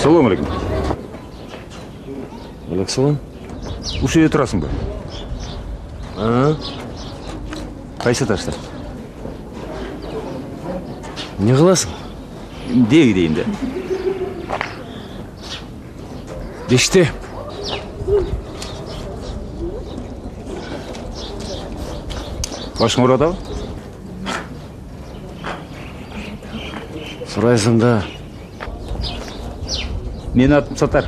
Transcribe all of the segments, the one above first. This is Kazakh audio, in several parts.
Assalamu alaikum. Александр? Ушул жерде турасың ба? Кайсы этажда? Не кыласың? Деги дейин да. Беште. Башың ооруп атабы? Сурайсың да. Менин атым Сатар.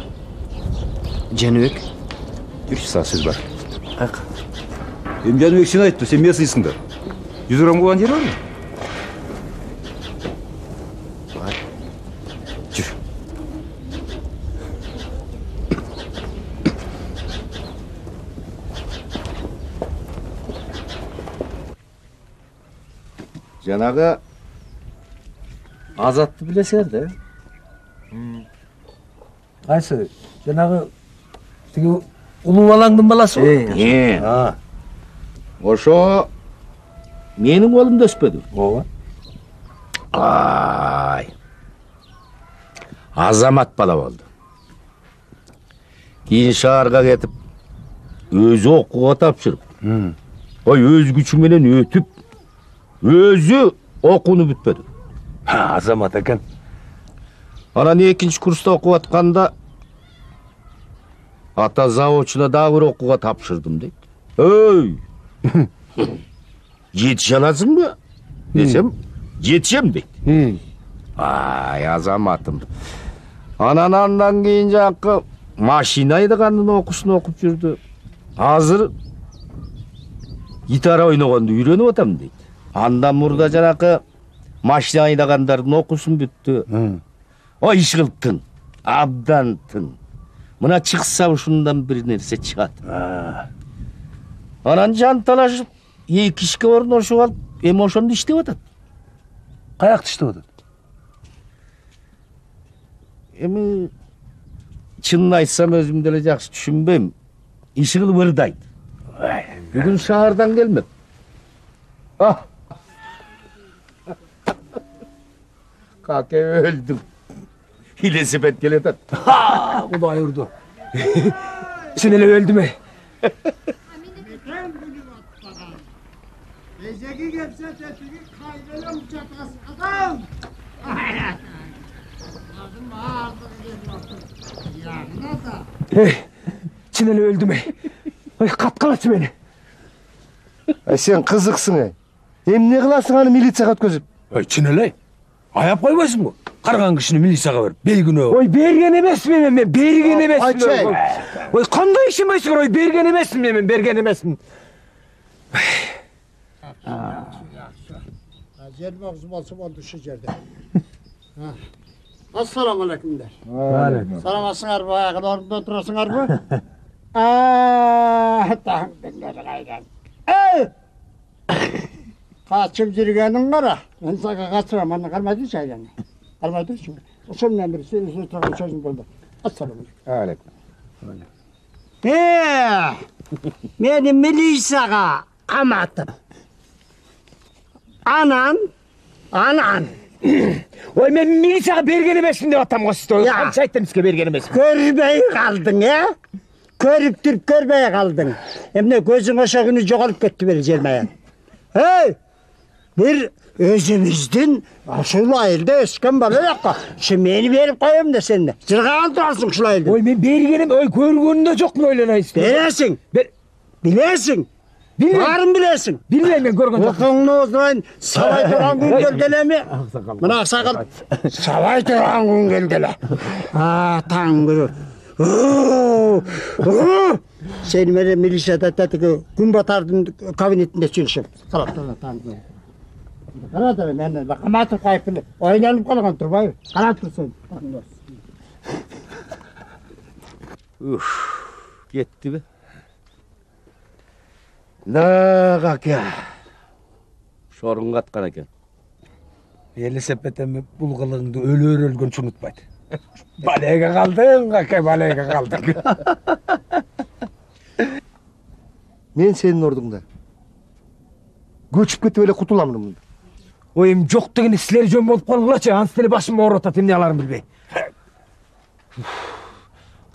Жаныбек. Жүрчү, сага сөз бар. Ак. Эми Жаныбек сен айтты, сен местныйсың да. 100 грамм кылган жери барбы? Жүр. Жанагы Азатты билесиңер да? Кайсы? Жанагы тиги улуу балаңдын баласы го? Ошо менин колумда өспөдү. Ооба. Ай. Азамат бала болду. Кийин шаарга кетип, өзү окууга тапшырып. Ой, өз күчү менен өтүп, өзү окууну бүтпөдү. Азамат экен. Анан 2-нчи курста окуп атканда ата заводчуна дагы бир окууга тапшырдым дейт. Өй! Жетише аласыңбы? Десем, жетишем дейт. Ай, Азаматым. Андан кийин жакы машина айдагандын окуусун окуп жүрдү. Азыр гитара ойногонду үйрөнүп атам дейт. Андан мурда жанакы машина айдагандардын окуусун бүттү. Ой, иш кылыптын, абдан тын. Мына чыкса ушундан бир нерсе чыгат. Анан жанталашып, 2 ишке орношуп алып, эми ошондо иштеп атат. Каякта иштеп атат? Эми чынын айтсам өзүм деле жакшы түшүнбөйм. Иши кылып ырдайт. Бүгүн шаардан келмеп. Каке өлдүм. Велосипед келетат. Кудай урду. Сен эле өлдүмө? Eceki gelse tepki kaybeden uçakası adam. Adım ağırlığı geliyor. Yanına da. Сен эле өлдүмө? Ой, каткалачы мени. Сен кызыксың. Эмне кыласың аны милицияга өткөзүп? Ой, чын эле. Аяп койбойсуңбу? Карган кишини милицияга берип, белгинөө. Ой, берген эмесмин мен, берген эмесмин. Ой, кандай ишенбейсиңер? Ой, берген эмесмин мен, берген эмесмин. Gelmek zıbalsı oldu şu yerde. Assalamu alaikum der. Aleyküm. Salamasınlar bu ayakta orada oturasınlar mı? Tamam ben gayden. Kaçıp jirgenin kara. Ben sana kaçıram, bana kalmadı çaydan. Kalmadı şimdi. Usulünden biri seni tutan çözüm buldu. Assalamu alaikum. Beni milisaya kamatıp. Anan. Oy, men milisiyaga bergen emesmин деп атам го сизге. Канча айттым сизге берген эмесмин. Көрбөй калдың, Көрүп туруп көрбөй калдың. Эмне көзүң ошо күнү жоголуп кетти бери жермаян. Бир өзүбүздүн ушул айылда өскөн бала жокко. Şu мени берип коем да сен. Жыргаган турасың ушул айылда. Ой, мен бергеним, ой, көргөнүндө жокмун ойлонайсың. Билесиң. Билесиң. Барын билесиң. Билбейм мен көргөн жокмун. Окуңду озбойн сабай турган күн келди элеми? Мына аксакал сабай турган күн келди эле. Таң көрү. Сени менен милицияда тетиги күн батардын кабинетинде сүйлөшөм. Карап тур таң. Карап тур, мен каматып кайып эле. Ойлонуп калган турбайбы? Карап турсун. Кеттиби? Какя. Шорун каткан экен. Велосипедеме бул кылыгыңды өлөр өлгөнчө унутпайт. Балеге калдың, какай балеге калдың. Мен сенин ордуңда көчүп кетип эле кутуламын мында. Ой, эми жок дегенде силер жөн болуп калгылачы, ансы деле башым ооруп атат, эмне аларын билбей.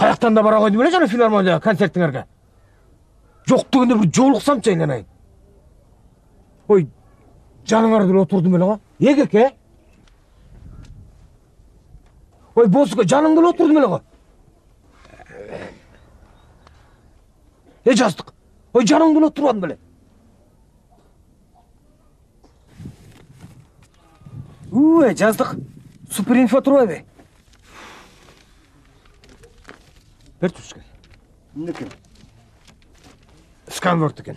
Kayaktan da bara koydum öyle canım filarmoniyada konserttinglerge. Yok degende bir joluksamчы aylanayın. Oy, canыңardır oturdum öyle ha. Egeke. Oy, bozuka canыңdır oturdum öyle ha. Жаздық. Oy, canыңdır oturmadın böyle. Жаздық. Супер инфо тұр be. Bir tuşka. Ne ki? Skanvort eкен.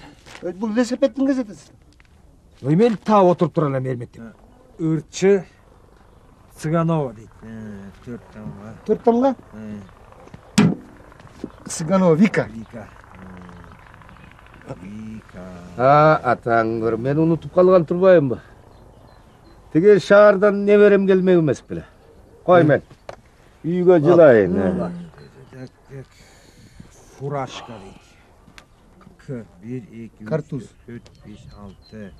Bu Lesepett'in gazetesi. Oy, men ta oturup turalım Ermet'ten. Irçı Sıganova deydi. 4 tamam. Dört tamga? Siganova Vika. Ha, атаңыр, мен унутуп калган турбайбы? Тиги шаардан неберем келмек эмес беле. Кой мен. Үйгө жылайын. Furaşka deydi. 1, 2, 3, Kartuz. 4, 5, 6.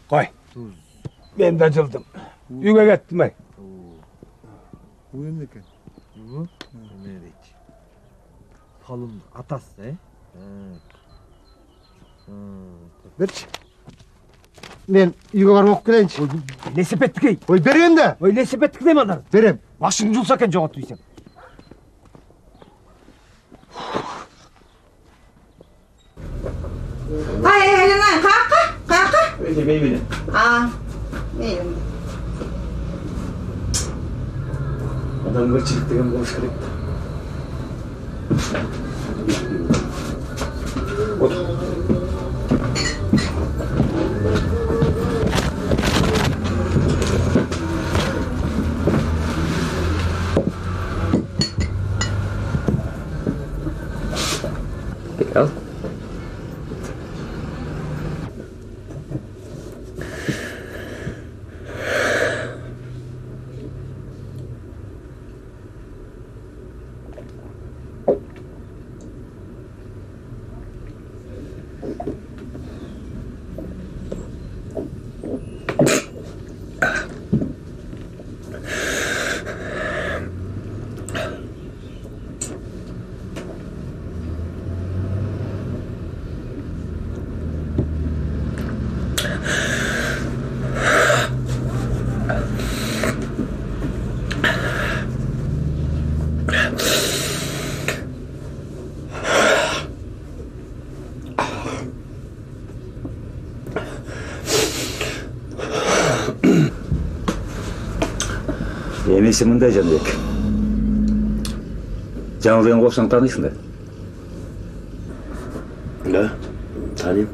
Koy. Ben de cıldım. Üge gittim ay. Bu ne ki? Bu? Ne deydi? Palın atası he? Berç. Men uyga barmak kelençi. Lesipettik ey. Oy berem de. Oy lesipettik deme anar. Berem. Başını julsaken joğut duysam. Ay, kakak. Öyle beybiyle. Aa, neyim? Адамгерчилик деген болуш керек да. Al. Емесі мындай Жанбек. Жаңылдыған қошаң танисың да? Да, танимын.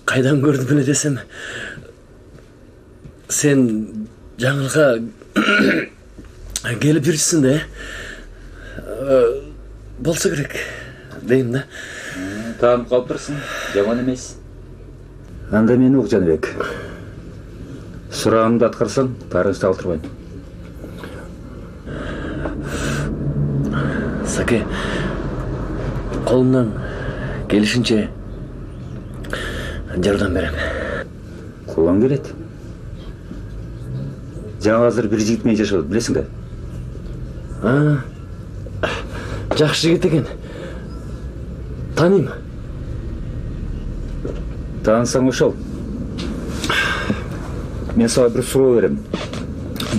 Кайдан көрдүм эле десем, сен жаңылга келип жүрсүң да, болсо керек дейм да. Танып қалып тұрсың, жаман емес. Анда мені уқ, Жанбек. Сұрағымды атқарсаң, тарыңызды алдырмайын. Саке, колумдан келишинче жардам берем. Қолдан келеді. Жаңа азыр бір жігітмен жашады, білесің да? Жакшы жигит экен. Танимын. Танысаң ошол. Мен сага бір суроо берем.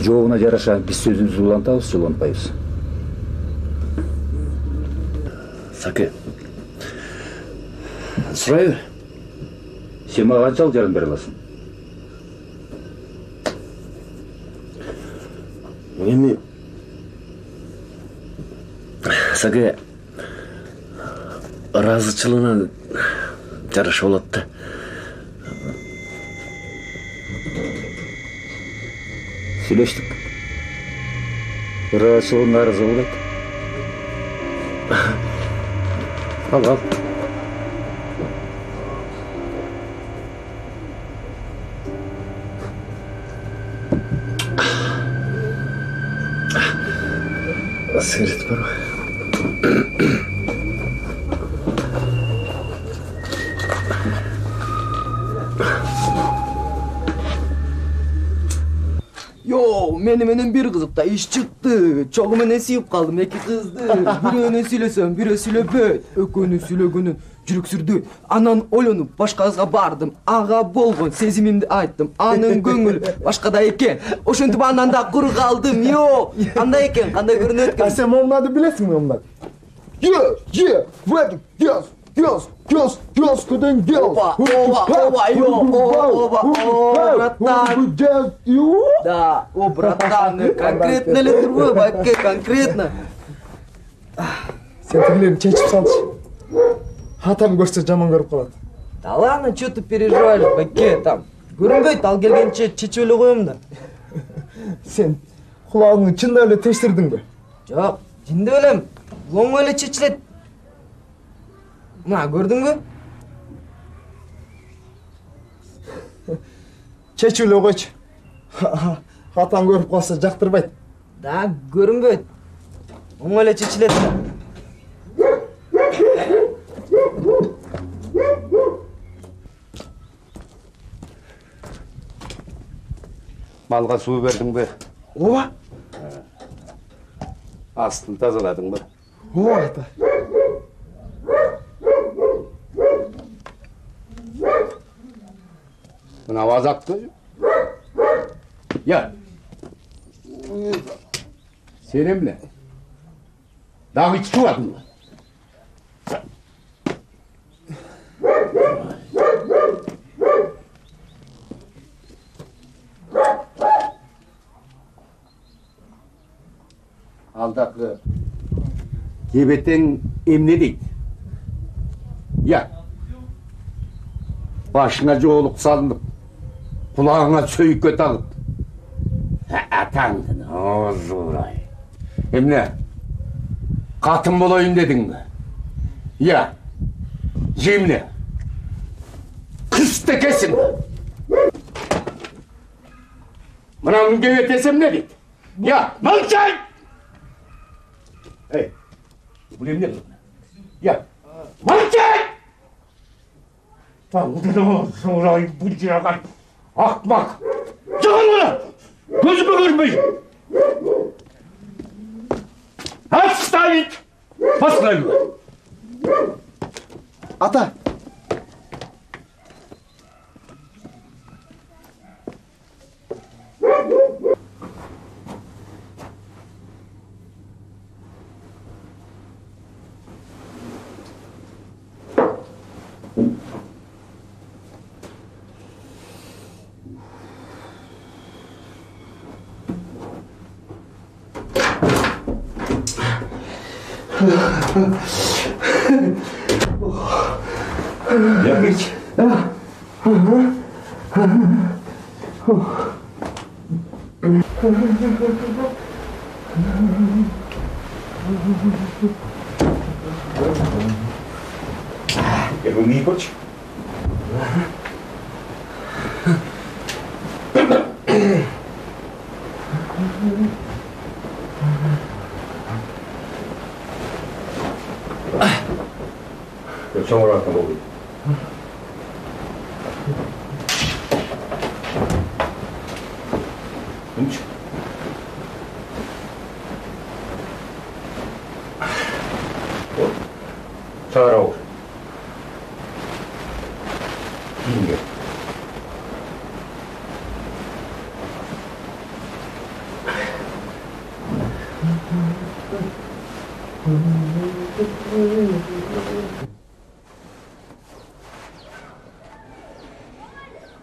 Жообуна жараша биз сөзүбүздү улантабыз, же улантпайбыз? Саке, сурай бер. Сен мага канчалык жардам бере аласың? Эми Саке ыраазычылыгына жараша болот да. Сүйлөштүк. Ыраазычылыгың нааразы болот. Al. Sigaret var mı? Meni menen bir kızıkta iş çıktı. Çoğu menen siyip kaldım iki kızdı. Biröğüne söylesem biri söylebet. Ökönü söylegönün жүрүк сүrdü. Anan olunup başka kızga bardım. Ağa bolgon sezimimdi ayttım. Anın көңүл başkada eken. Oşuntup andan da kuru kaldım. Yok. Андай eken, kандай көрүнөт экен. Sen onları bilesin mi onlar? Göz, kudun göz. Братан. Да, о, братан, конкретно ли турбо, баке, конкретно. Sen tüylerini çeçip salç. Hatam görse жаман көрүп калат. Да ладно, что ты переживаешь, баке, там. Көрүнбөйт, ал келгенче чечип эле коем да. Sen kulağını çында эле тештирдиң бе? Жок, жинде элем. Оңой эле чечилет. Мына, көрдүңбү? Çeçip эле койчу. Хатам көрүп калса жактырбайт. Да, көрүнбөйт. Оңой эле чечилет. Малға су бердің бе? Ооба. Астын тазаладың ба? Ооба ата. Мына азапты. Я. Сен эмне? Дагы ичип атың ба? Алдакы кебетең эмне дейт? Я. Башыңа жоолук салынып, кулағыңа сөйкө тагып. Атаңдын оозу урай. Эмне? Катын болоюн дедиң бе? Я. Жемне. Кыстекесиң бе? Мынаны кебетесем не дейт? Я. Молчать! Эй, бұл емне бұл? Я, молчать! Таңдың орай бұлжыраған ақмақ. Жағын мұны! Көзіме көрмей! Отставить! Послаю! Ата! Якыч. Я не хочешь? Çamur atma oluyor. Tunç. Çağır ol. İnge.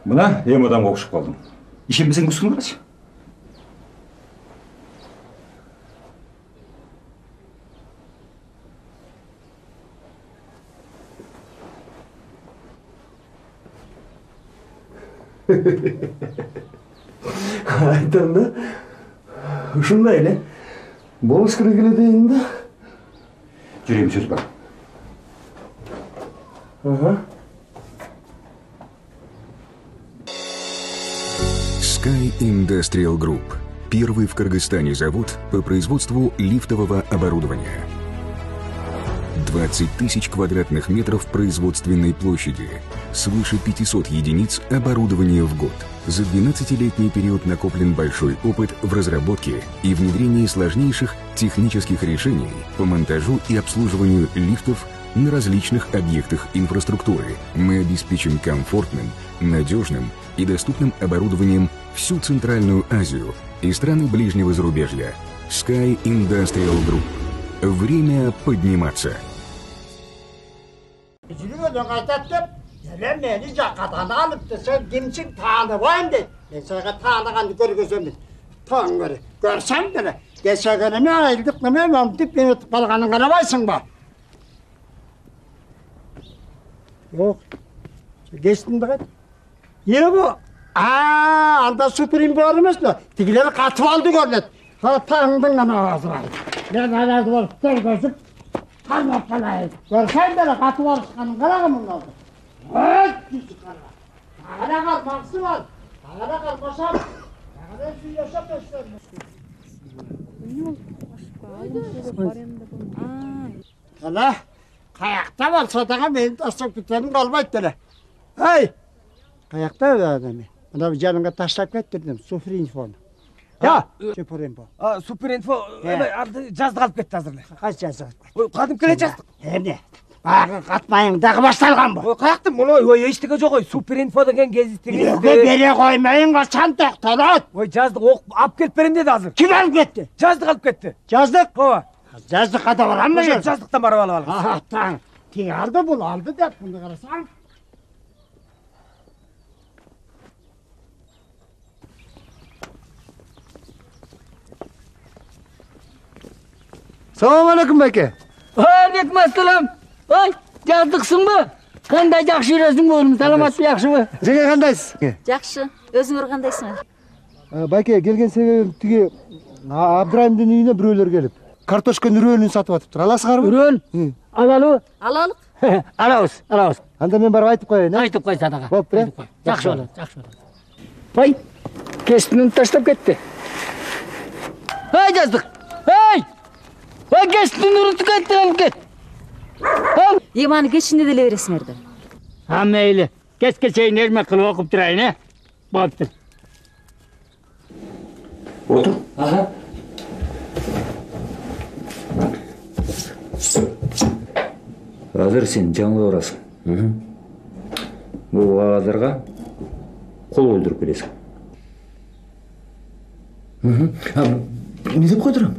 Мына эми адамга окшоп калдым. Ишенбесең үстүн карачы. Айтам да. Ушундай эле. Болуш керек эле дейм да. Жүрем сөз бар. Sky Industrial Group – первый в Кыргызстане завод по производству лифтового оборудования. 20 тысяч квадратных метров производственной площади, свыше 500 единиц оборудования в год – За 12-летний период накоплен большой опыт в разработке и внедрении сложнейших технических решений по монтажу и обслуживанию лифтов на различных объектах инфраструктуры. Мы обеспечим комфортным, надежным и доступным оборудованием всю Центральную Азию и страны ближнего зарубежья. Sky Industrial Group. Время подниматься. Üzülüyordun kaytattım. Gelen beni cakatana alıp da sen kimsin tanımayın de. Ben sana tanıganı görgözümün. Tanrı. Görsem de ne? Geçegenime ayıldık mı ben tip beni kalkanın kalabaysın bak. Yok. Geçtin de yine bu. Anda süpürüm varmış da. Tigileri katıp aldı görlet. Ha tanıdın lan ağzına. Ben aradı var. Görgözüm. Kalma kalayı. Görsen de katıp alışkanın kalakımın oldu. Evet, küçük kara. Dağına kalmaksı var. Dağına kalmasam. Dağına su yaşam göstermez. Hala, kayakta var sadağa benim taşlak biterim kalmaydı hele. Hey! Kayakta öyle adamı. Bana bir canımda taşlak getirdim, sıfır infonu. Ya, sıfır info. Super info жазды қалып кетті азырлы. Kaç yazık? Кәдімгіле жаздық. Hem ne? Bağı katmayın, dağı başlargan bu. Қаяқтым, ой, ештеңе жоқ ой, супер инфо деген кездестіген. Bere koymayın, kaçan doktorat. Ой, жаздық, оқып, алып келіп берем деді азыр. Kim alıp gitti? Жаздық алып кетті. Yazdık. Ооба. Yazdık kada var ama yazdık. Жаздықтан барып алып алып. Ha, tamam. Ki aldı bunu aldı da bunu karasam. Assalamualaikum beke. Aleykümselam. Oy, жаздықсың ба? Қандай жақсы жүресің oğlum, саламат mı, жақсы mı? Жеке кандайсыз? Жақсы. Өзүңөр кандайсыңар? Байке, келген себебим тиги Абдырайымдын үйүнө бирөөлөр келип, картошканын үрөөнүн сатып атыптыр. Аласыңарбы? Үрөөн? Алалы? Алалык. Алабыз. Анда мен барып айтып коеюн, Айтып қой садаға. Болуптур, Жақсы болады, жақсы болады. Ой, кестінін таштап кетті. Ай, жаздық. Ай! Ой, кестінін ұрытып кетті, алып кет. Еманы кечинде деле бересиңерди. Ha meyli. Keşke şeyin ermek kılıp okup durayın he. Baktım. Otur. Aha. Азыр сен жаңылып барасың. Бул кагаздарга кол койдуруп келесиң. Не деп қойдырам?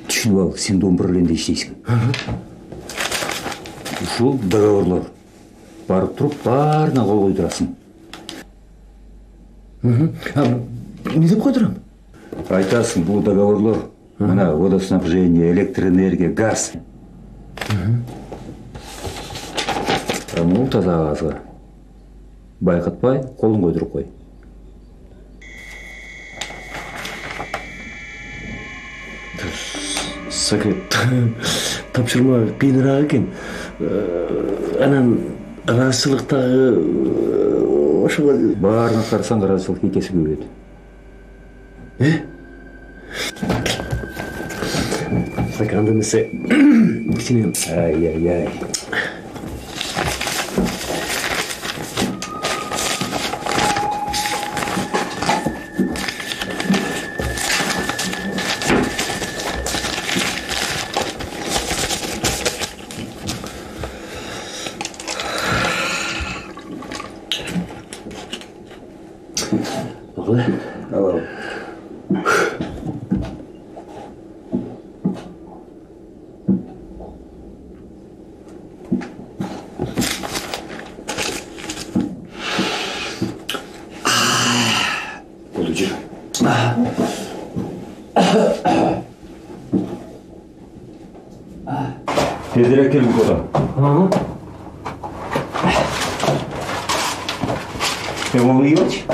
Түшүнүп ал, сен дом управленде иштейсиң. Ушул договорлор. Барып туруп баарына кол койдурасың. Не деп қойдырам? Айтасың, бул договорлор мына водоснабжение, электроэнергия, газ. Бул таза кагазга байкатпай колун койдуруп кой. Саке, тапшырма кыйыныраак экен. Анан ыраазычылыктагы ошого Баарына карасаң ыраазычылык экеси көбөйөт. Саке, анда эмесе кичине Ай. Алло. Болучу. Тезирээк кел Мукода. Сен onu iyi aç.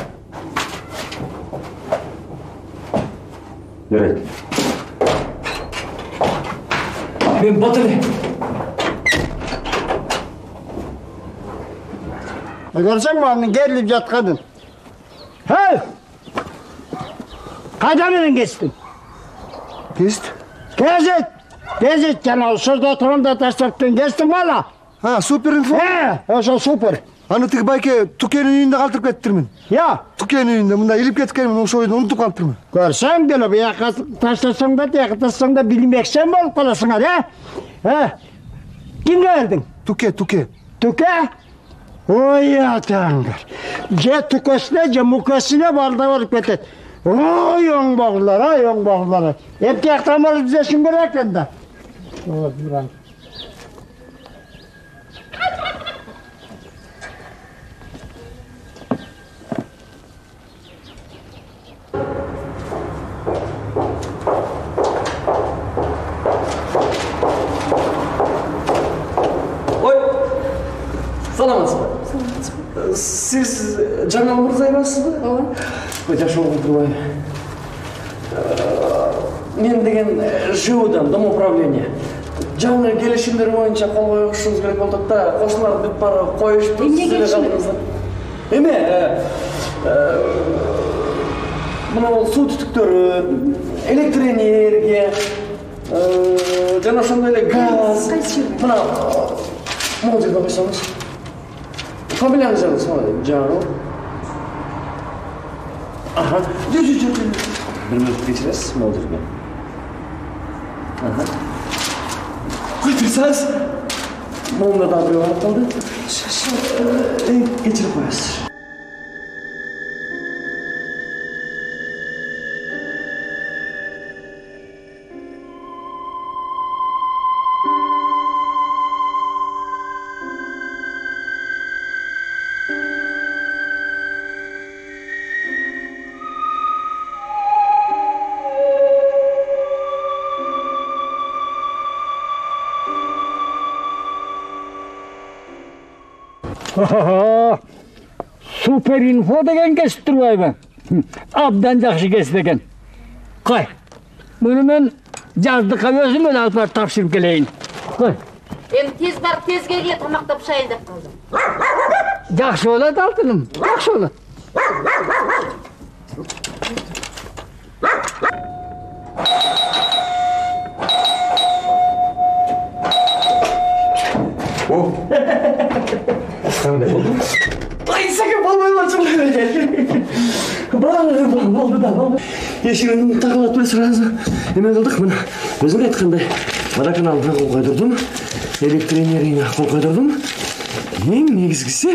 Жарайт. Мен батыр. Görsen mi onun gerilip yatkadın? Hey! Kaydan elin geçtin? Кест? Gezit canım, şurada oturan da taşlattın, geçtin valla. Ha, супер инфо. He, o süper. Аны тиги байке Тукенин үйүндө калтырып кетиптирмин. Ya, Тукенин үйүндө мында илип кеткенмин, ошол ойду унутуп калыптырмын. görsen de bu yaka taşlasan da taşlasan da bilmeksen bol kalasınlar ha? Kimge verdin? Туке. Tüke? Oy atangır. Ce tükesine ce mukesine balda varıp getir. Oy yon bağlar. Hep yaktamalı bize şimdi bırakın da. Oy buran. Саламатсыз ба? Сіз жаңа мырза емессіз ба? Ой, жакшы болуп турбайбы. Мен деген ЖУдан, домоуправление. Жаңы келишимдер боюнча кол коюшубуз керек болдук да, кошуналарды бүт бара коюшпуз. Эмне келишимдер? Эме, мына бул суу түтүктөрү, электр энергия, жана ошондой эле газ. Мына могул жерде койсоңуз. Фамилияңыз жаңы. Аха. Жүр. Bir minut geçiririz, ne olur mu? Aha. Koytursanız. Mumla da bir var kaldı. Geçirip koyarız. Super info degen kesip turbayman. Abdan jakşı kesip eken. Koy. Bunu men жаздыкка өзүм эле алып барып тапшырып келейин. Koy. Эми тез барып тез келге тамактап шайын деп калдым. Жакшы болот алтыным. Жакшы болот. Qanday oldu? Ay sakın balmaylar çok güzel. Oldu da oldu. Ешігін тағылатып сразу неме қылдық мына өзің айтқандай водоканалға қол қойдырдым, электр энергиясына қол қойдырдым. Ең негізгісі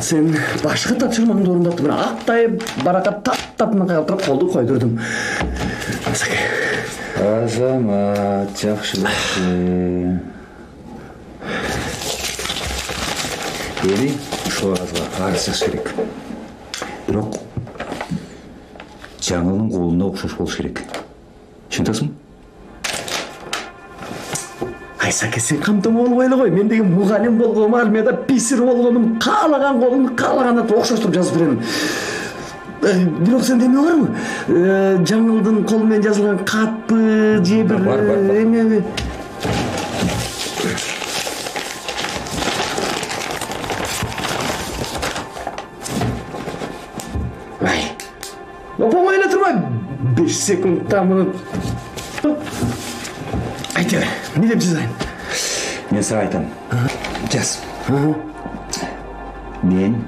сен башқы тапсырмаңды орындаттым. Мына ақтай барақа тап-тапына қалтырып қолды қойдырдым. Азамат, жақсы. Ели ушул агазга арыз жазыш керек. Бирок жаңылдын колунда окшош болуш керек. Түшүнөсүң? Айсаке, сен камтым болбой эле кой. Мен деген мугалим болгонум, армияда писир болгонум, каалаган колумду каалаган атып окшоштуруп жазып беремин. Бирок сен деме барбы? Жаңылдын колу менен жазылган катпы же бир эмеби? Опамай эле турбай. 5 секундта муну. Айтыр, эмне деп жазайын? Мен сага айтам. Жаз. Мен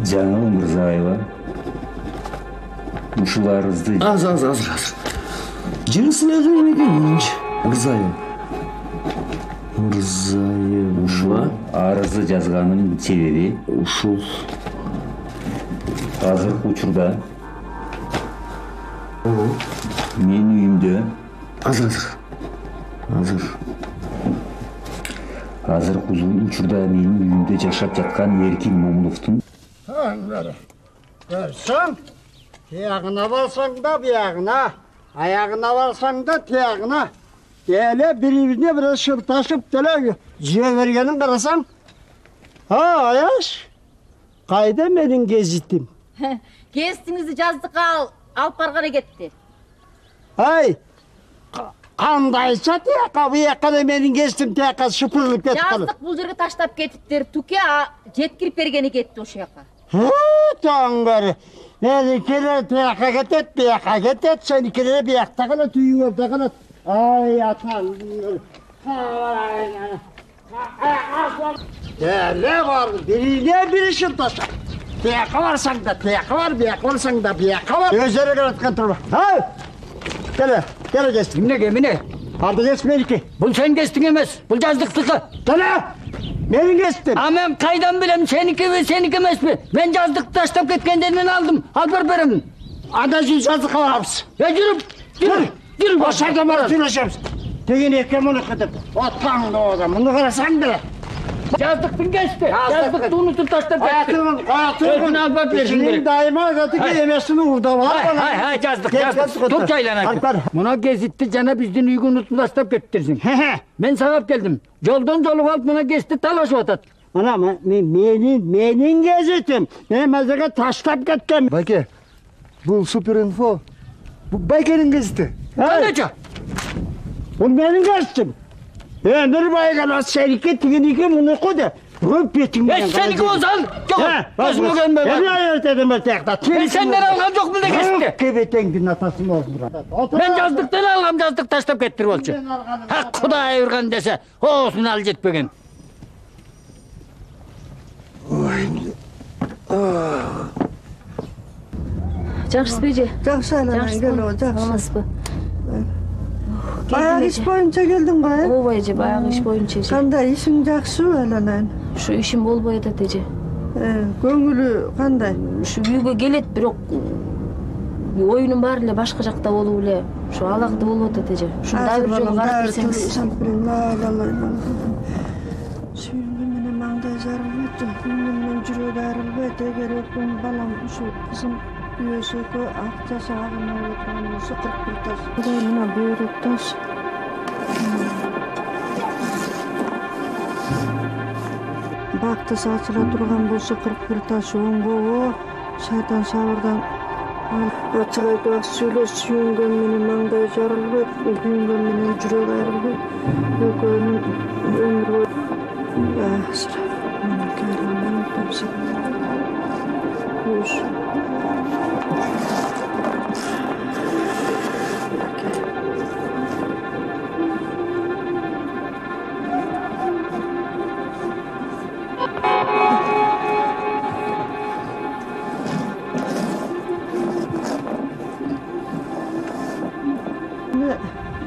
Жаңыл Мырзаева ушул арызды Азыр. Жырысын өзүң эмекен? Мырзаева. ушул арызды жазганымдын себеби ушул азыркы учурда менин үйүмдө азыркы учурда менин үйүмдө жашап жаткан Эркин Момуновдун Görsen, tiyağına balsan da biyağına, ayağına balsan da tiyağına. Böyle birbirine biraz şırtaşıp böyle ciğer vergenin karasan. Ha Ayaş, kayda benim gezitim. Gezdiңizди жаздыкка алып барганы кетти. Ay, kandaysa tiyaka bu yaka da benim gezdim tiyaka şıpırılıp ketip kalır. Жаздык бул жерге таштап кетиптир. Туке жеткирип бергени кетти ошол жака. Tangır. Benimkiler tiyaka getet, tiyaka getet. Seninkiler bir yakta kalat, tüyüyor da kalat. Ay atan. Ne var? Bir işin taşa. Bir yaka varsan da, bir yaka var, bir yaka varsan da, bir yaka var. Gözlere karatkan durma. Ha? Gele geçtim. Mine. Arda geçmeyin ki. Bu sen geçtin emez. Bu yazdıktıkı. Gele! Beni geçtin. Ama kaydan bilem seninki ve seninki emez mi? Ben yazdık taştap ketkenden aldım. Al benim. Adacı yazdık alamsın. Ya yürü. O şarkı bana süreceğim. Tegin ekem onu kıdım. Otlan da o zaman. Bunu karasan bile. Yazdıktın geçti. Yazdıktı unutun taştap ketti. Hayatımın İçinin daima zaten ki yemesini urda var. Hay yazdık. Tut çaylana. Buna gezitti cana bizden uygun unutun taştap kettirsin. Ben sabah geldim. Yoldan yolu alıp buna geçti talaş otat. Ana menin gezitim. Ne mezara taştap ketken. Bayke, bu Super Info. Bu Bayke'nin geziti. Kandaca. Bu benim gezitim. Nur baygan seninki tigini bunu koydu. Röp yetin. Seninki olsan. Yok. Gözümü görme. Ben ayırt edin ben tekrar. Ben senden algam yok mu da geçti. Kebeten gün atasın olsun burada. Ben yazdıktan algam yazdık taştap kettir olsun. Ha Kuday yurgan dese. Olsun alacak bugün. Жақсы бе же? Жақсы айланайын, Жақсы кел о, жақсы. Амансыз ба? Баяғы іш бойынша келдің ба? Ооба эже, баягы иш боюнча эже. Кандай ишиң жакшыбы айланайын? Ушу ишим болбой атат эже. Көңүлү кандай? Ушу үйгө келет, бирок оюнун баары эле башка жакта болуп эле ушу алакты болуп атат эже. Ушуну дагы бир жолу карап берсеңиз. Сүйүнгүн менен маңдай жарылбайт, күнүмөн жүрөгү арылбайт. Эгер өкүн балам ушу кызым үйөсөкө акча сагына отурган болсо 41 таш. Кудай мына бөйрөк таш. Бакты сачыла турган болсо 41 таш оңго шайтан сабырдан ачык айтып сүйлөшүнгөн менен маңдай жарылбайт, күйүнгөн менен жүрөк айрылбайт. Экөөнүн өмүрү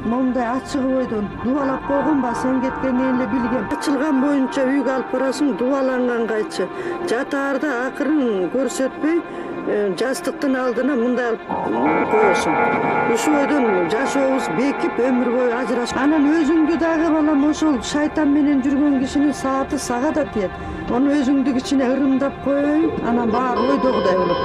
Момдай ачыгы бойдон дубалап койгонба, сен кеткенден эле билгем. Ачылган боюнча үйгө алып барасың, дубалангангайчы. Жатаарда акырын көрсөтпөй, жастыктын алдына мындай алып коесуң. Ушул бойдон жашообуз бекип, өмүр бою ажырашып. Анан өзүңдү дагы балам ошол шайтан менен жүргөн кишинин сааты сага да тиет. Ону өзүңдү кичине ырымдап коеюн, анан баары ойдогудай болот.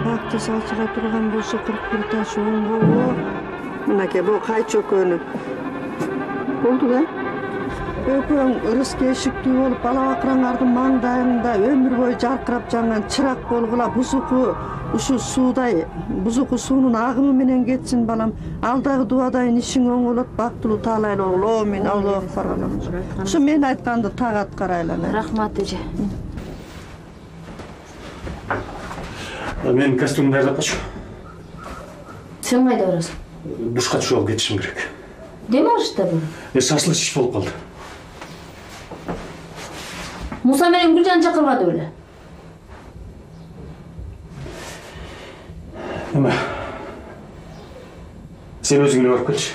Бакты сачыла турган болсо 41 таш оңго. Мынакей бул кайчы экөөнү. Болду да? Экөөң ырыскы эшиктүү болуп, бала бакыраңардын маңдайында өмүр бою жаркырап жанган чырак болгула бузуку ушу суудай, бузуку суунун агымы менен кетсин балам. Алдагы дубадайын ишиң оңолот, бактылуу таалайлы болгула. Амин. Аллаху акбар. Ушу мен айтканды так аткарайлы. Рахмат эже. Мен костюм даярдап койчу. Сен кайда барасың? Душка түшүп алып кетишим керек. Дем алышта бул? Шашлык иш болуп калды. Муса менен Гүлжан чакырбады беле? Эме. Сен өзүң эле барып келчи.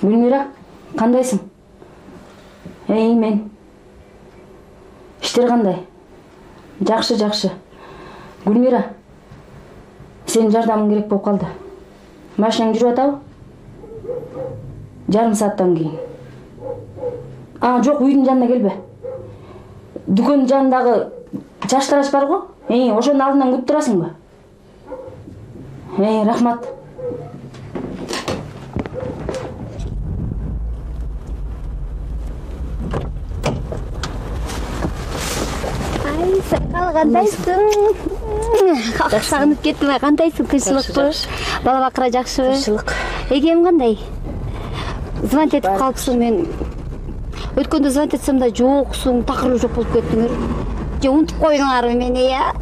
Гүлмира, кандайсың? Мен. Иштер кандай? Жакшы. Гүлмира, Senin жардамың керек болып қалды. Машинаң жүріп атабы? Жарым сааттан кейін. Жоқ, үйдің жанына келбе. Дүкөннің жанындағы чаштараш бар ғой? Ошоның алдынан күтіп тұрасың ба? Рахмат. Сайқал, қандайсың? Сағынып кеттім, қандайсың? Тыншылық қош. Бала бақыра жақсы. Тыншылық. Егем қандай? Звонт етіп қалыпсың, мен өткенде звонт етсем да жоқсың, тақырып жоқ болып кеттіңдер. Же ұмытып қойдыңар мені, я?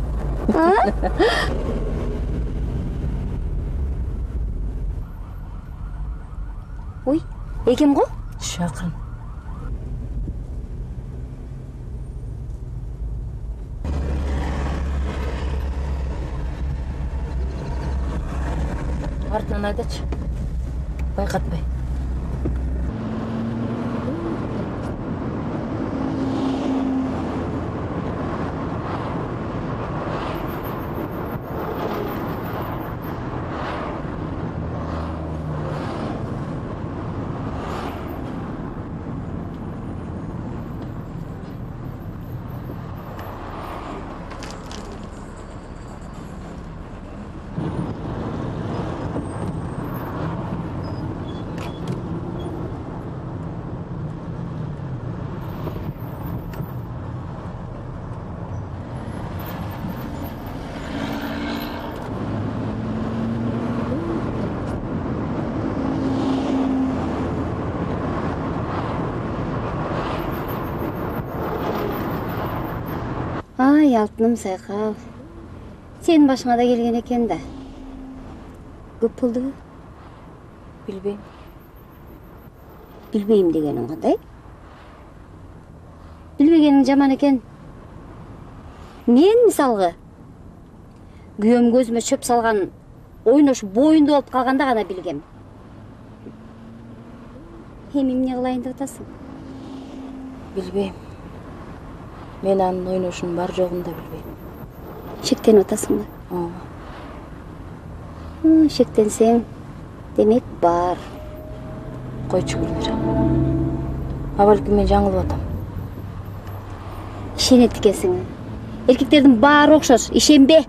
Ой, егем ғой? Шақырын. Артынан айдачы. Байқатпай. Ай, алтыным Сайқал. Сенің башыңа да келген екен да. Көп болды бі? Білбейм. Білбейм дегенің қандай? Білбегенің жаман екен. Мен мысалғы күйеуім көзіме шөп салған ойнош бойынды болып қалғанда ғана білгем. Емім не қылайын деп атасың? Білбейм. Мен анын ойношунун бар жоғын да білбейм. Шектен отасың ба? Шектенсең, демек бар. Қойчу Гүлмира. Абалки мен жаңылып атам. Ишенет екенсің. Еркектердің бары оқшаш, ишенбе.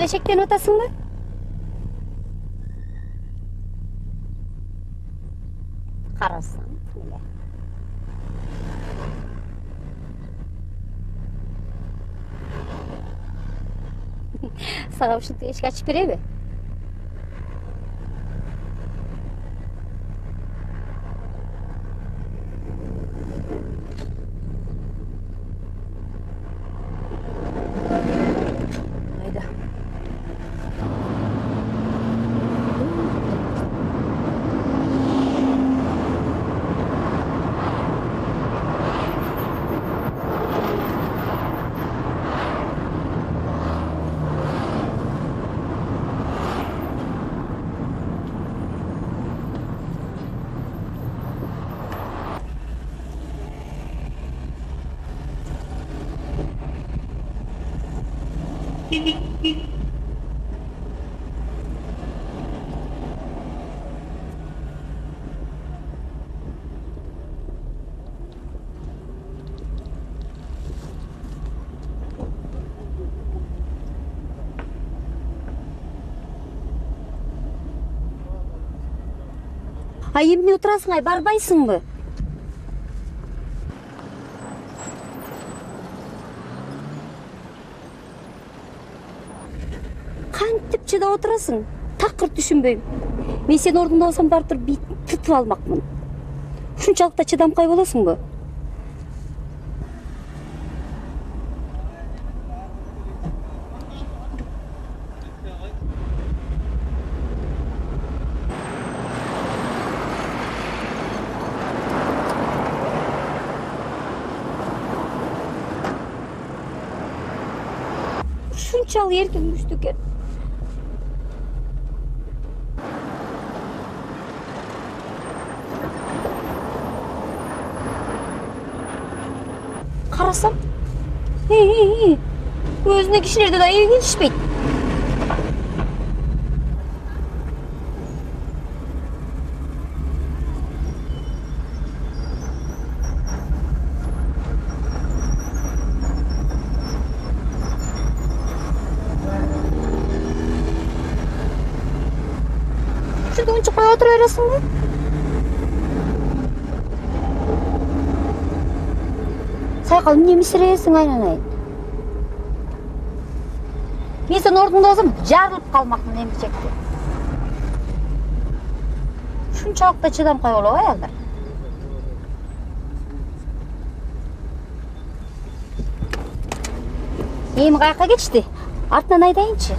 Шектен отасың ба? Қарасың. Саға ұшынты ешкі açып бере бе? Ай, емне отырасың, ай, барбайсың бы? Қантып чыда отырасың? Тақыр түшінбейм. Мен сен орнында болсам барып тұрып бит тұтып алмақпын. Шунчалықта чыдамқай боласың бы? ушунчалык эркин күчтүү экен. Карасам, өзүнө кишилерде да келишпейт. Şurada unçuk koy otur arasında. Сайкал эмне мисиресиң айланайын? Мен сенин ордуңда болсом жарылып калмакмын эмгичекте. Ушунчалык да чыдамкай болобу аялдар. Эми каяка кетишти? Артынан айдайынчы.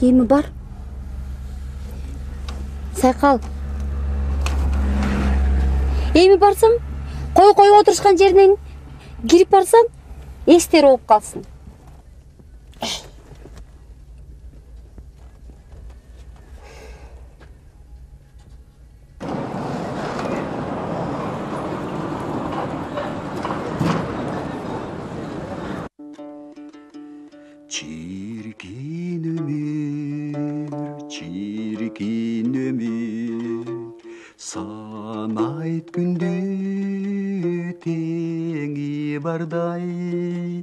Эми бар. Сайкал. Эми барсам, кой коюп отурушкан жеринен кирип барсам, эстери болуп калсын. Çirkin ömür, sanayt gündü teği barday,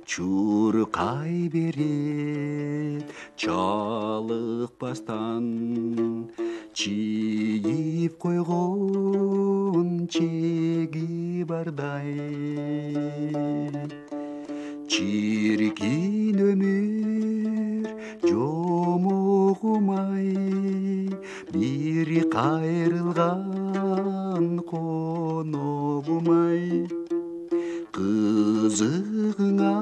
çurkay beret, çalık bastan, çiğip koygun çegi barday. Çirkin ömür, жомогумай бири кайрылган коногумай кызыгыңа